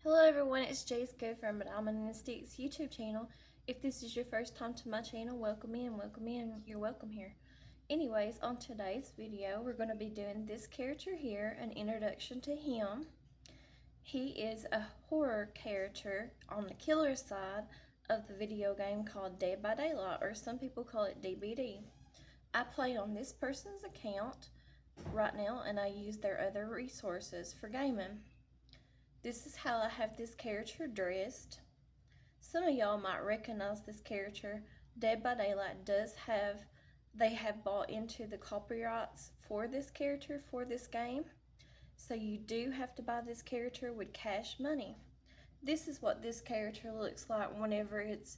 Hello everyone, it's Jace Go from Diamond and Sticks YouTube channel. If this is your first time to my channel, welcome in, you're welcome here. Anyways, on today's video, we're going to be doing this character here, an introduction to him. He is a horror character on the killer side of the video game called Dead by Daylight, or some people call it DBD. I play on this person's account right now, and I use their other resources for gaming. This is how I have this character dressed. Some of y'all might recognize this character. Dead by Daylight they have bought into the copyrights for this character for this game. So you do have to buy this character with cash money. This is what this character looks like whenever it's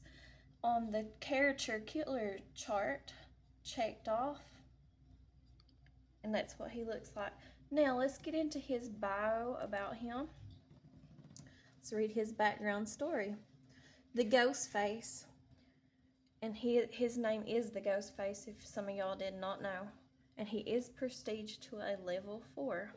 on the character killer chart checked off. And that's what he looks like. Now let's get into his bio about him. Let's read his background story. The Ghostface, and his name is the Ghostface if some of y'all did not know, and he is prestige to a level 4.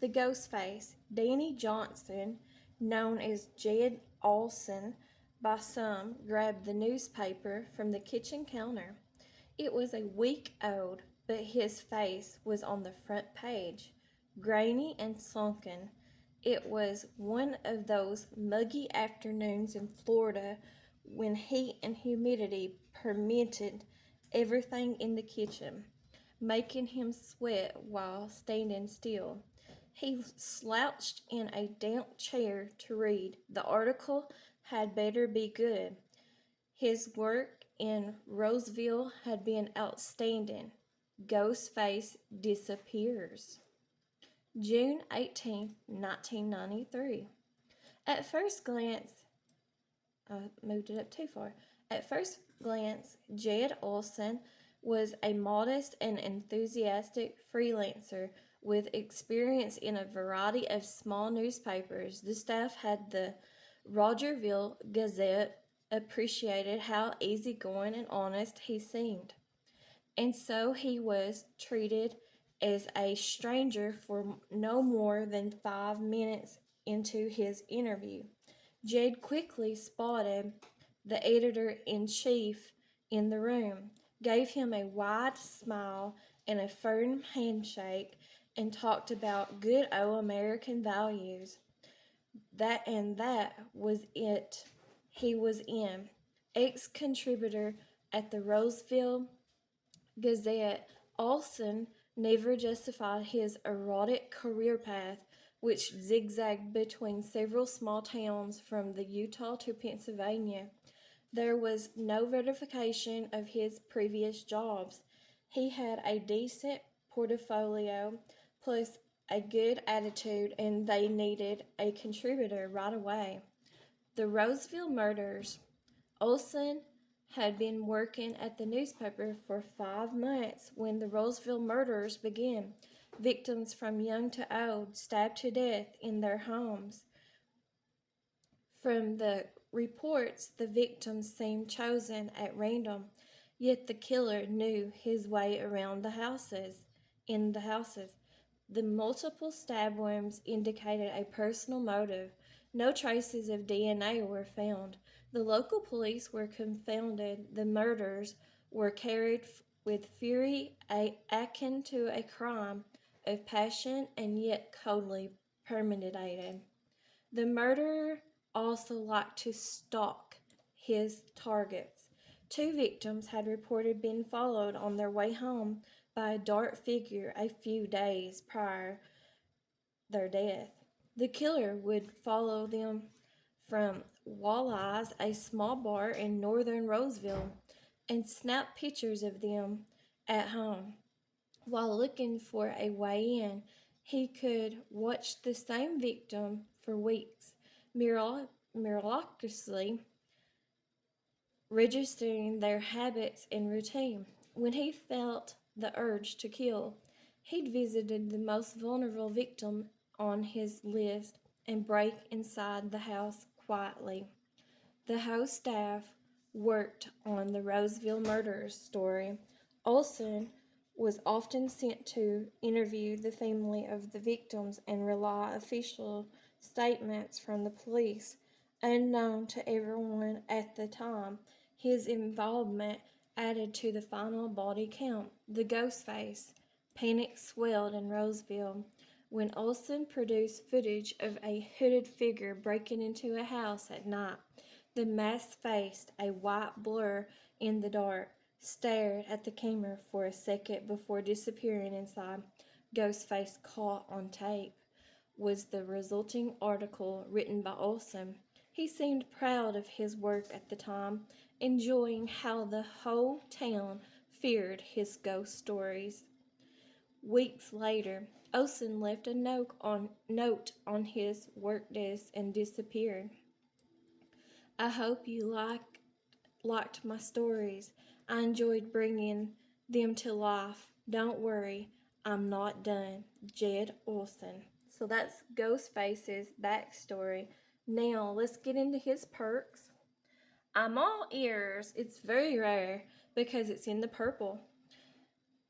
The Ghostface, Danny Johnson, known as Jed Olson by some, grabbed the newspaper from the kitchen counter. It was a week old, but his face was on the front page, grainy and sunken. It was one of those muggy afternoons in Florida when heat and humidity permeated everything in the kitchen, making him sweat while standing still. He slouched in a damp chair to read. The article had better be good. His work in Roseville had been outstanding. Ghostface disappears. June 18, 1993. At first glance, I moved it up too far. At first glance, Jed Olson was a modest and enthusiastic freelancer with experience in a variety of small newspapers. The staff had the Rogerville Gazette appreciated how easygoing and honest he seemed, and so he was treated as a stranger for no more than 5 minutes into his interview. Jed quickly spotted the editor-in-chief in the room, gave him a wide smile and a firm handshake, and talked about good old American values. That was it. He was in. Ex-contributor at the Roseville Gazette, Olson never justified his erotic career path, which zigzagged between several small towns from the Utah to Pennsylvania. There was no verification of his previous jobs. He had a decent portfolio plus a good attitude, and they needed a contributor right away. The Roseville murders. Olson had been working at the newspaper for 5 months when the Roseville murders began. Victims from young to old stabbed to death in their homes. From the reports, the victims seemed chosen at random, yet the killer knew his way around the houses. The multiple stab wounds indicated a personal motive. No traces of DNA were found. The local police were confounded. The murders were carried with fury akin to a crime of passion and yet coldly premeditated. The murderer also liked to stalk his targets. 2 victims had reported being followed on their way home by a dark figure a few days prior their death. The killer would follow them from Walleyes, a small bar in northern Roseville, and snap pictures of them at home. While looking for a way in, he could watch the same victim for weeks, miraculously registering their habits and routine. When he felt the urge to kill, he'd visited the most vulnerable victim on his list and break inside the house quietly. The whole staff worked on the Roseville murders story. Olson was often sent to interview the family of the victims and rely official statements from the police, unknown to everyone at the time. His involvement added to the final body count. The ghost face. Panic swelled in Roseville when Olson produced footage of a hooded figure breaking into a house at night. The masked face, a white blur in the dark, stared at the camera for a second before disappearing inside. Ghostface caught on tape was the resulting article written by Olson. He seemed proud of his work at the time, enjoying how the whole town feared his ghost stories. Weeks later, Olson left a note on his work desk and disappeared. I hope you liked my stories. I enjoyed bringing them to life. Don't worry, I'm not done. Jed Olson. So that's Ghostface's backstory. Now let's get into his perks. I'm all ears. It's very rare because it's in the purple.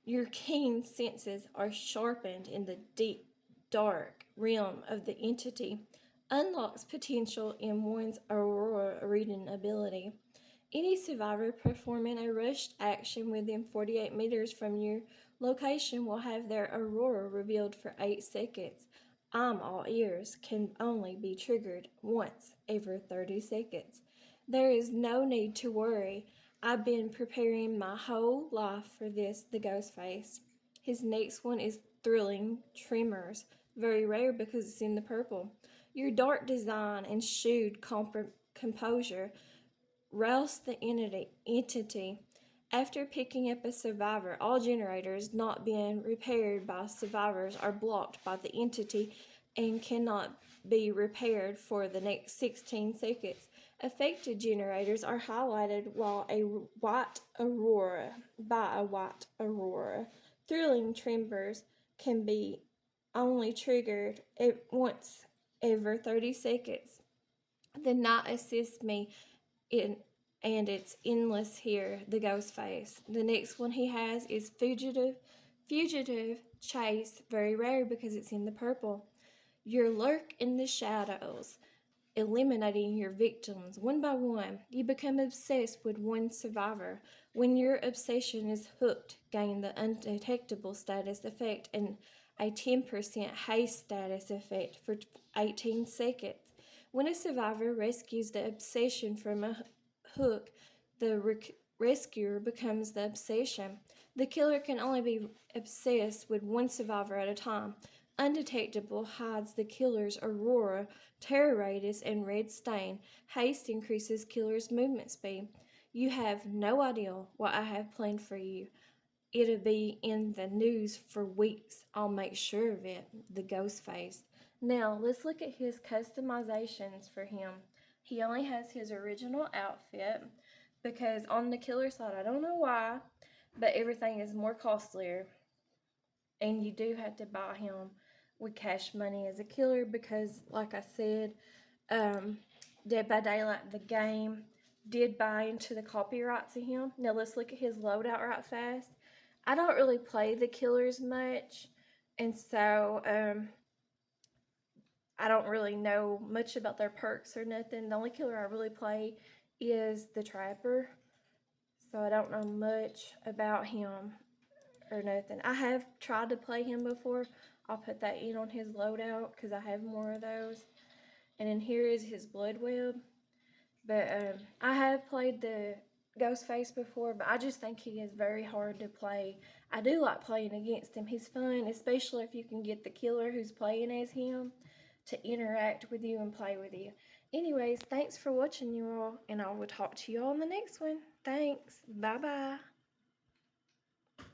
Your keen senses are sharpened in the deep, dark realm of the entity. Unlocks potential in one's aurora reading ability. Any survivor performing a rushed action within 48 meters from your location will have their aurora revealed for 8 seconds. I'm all ears can only be triggered once every 30 seconds. There is no need to worry. I've been preparing my whole life for this, the Ghostface. His next one is Thrilling Tremors. Very rare because it's in the purple. Your dark design and shrewd composure rouse the entity. After picking up a survivor, all generators not being repaired by survivors are blocked by the entity and cannot be repaired for the next 16 seconds. Affected generators are highlighted by a white aurora. Thrilling tremors can be only triggered once every 30 seconds. The night assists me and it's endless here, the Ghostface. The next one he has is Fugitive Chase, very rare because it's in the purple. You lurk in the shadows, eliminating your victims one by one. You become obsessed with one survivor. When your obsession is hooked, gain the undetectable status effect and a 10% haste status effect for 18 seconds. When a survivor rescues the obsession from a hook, the rescuer becomes the obsession. The killer can only be obsessed with one survivor at a time. Undetectable hides the killer's aurora, terror radius, and red stain. Haste increases killer's movement speed. You have no idea what I have planned for you. It'll be in the news for weeks. I'll make sure of it. The Ghostface. Now, let's look at his customizations for him. He only has his original outfit because on the killer side, I don't know why, but everything is more costlier. And you do have to buy him with cash money as a killer because, like I said, Dead by Daylight, the game, did buy into the copyrights of him. Now, let's look at his loadout right fast. I don't really play the killers much, and so I don't really know much about their perks or nothing. The only killer I really play is the Trapper, so I don't know much about him or nothing. I have tried to play him before. I'll put that in on his loadout because I have more of those. And then here is his Blood Web. But I have played the Ghostface before, but I just think he is very hard to play. I do like playing against him. He's fun, especially if you can get the killer who's playing as him to interact with you and play with you. Anyways, thanks for watching, you all, and I will talk to you all in the next one. Thanks. Bye-bye.